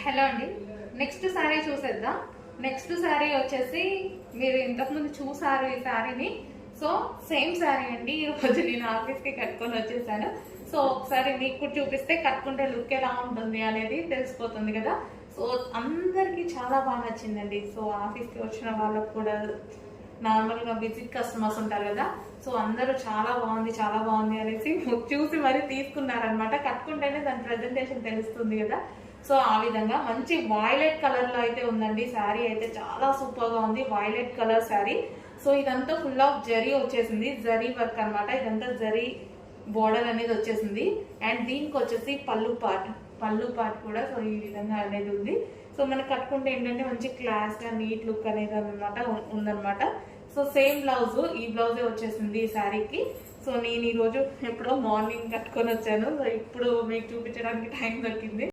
Hello అండి, next sari చూసేద్దాం. Next sari వచ్చేసి మీరు ఇంతకుముందు చూసారు ఈ శారీని. సో సేమ్ శారీ అండి. ఈరోజు నేను ఆఫీస్కి కట్టుకొని వచ్చేసాను. సో ఒకసారి మీకు చూపిస్తే కట్టుకుంటే లుక్ ఎలా ఉంటుంది అనేది తెలిసిపోతుంది కదా. సో అందరికీ చాలా బాగా నచ్చిందండి. సో ఆఫీస్కి వచ్చిన వాళ్ళకు కూడా నార్మల్గా విజిట్ కస్టమర్స్ ఉంటారు కదా, సో అందరూ చాలా బాగుంది అనేసి చూసి మరీ తీసుకున్నారనమాట. కట్టుకుంటేనే దాని ప్రెజెంటేషన్ తెలుస్తుంది కదా. సో ఆ విధంగా మంచి వైలెట్ కలర్ లో అయితే ఉందండి. శారీ అయితే చాలా సూపర్ గా ఉంది. Violet colour sari. సో ఇదంతా ఫుల్ ఆఫ్ జరీ వచ్చేసింది, జరీ వర్క్ అనమాట. ఇదంతా జరీ బోర్డర్ అనేది వచ్చేసింది. అండ్ దీనికి వచ్చేసి పళ్ళు పార్ట్ కూడా సో ఈ విధంగా అనేది ఉంది. సో మనకు కట్టుకుంటే ఏంటంటే మంచి క్లాస్ గా నీట్ లుక్ అనేది అనమాట ఉందనమాట. సో సేమ్ బ్లౌజ్, ఈ బ్లౌజే వచ్చేసింది ఈ శారీకి. సో నేను ఈరోజు ఎప్పుడో మార్నింగ్ కట్టుకొని వచ్చాను. సో ఇప్పుడు మీకు చూపించడానికి టైం దొరికింది.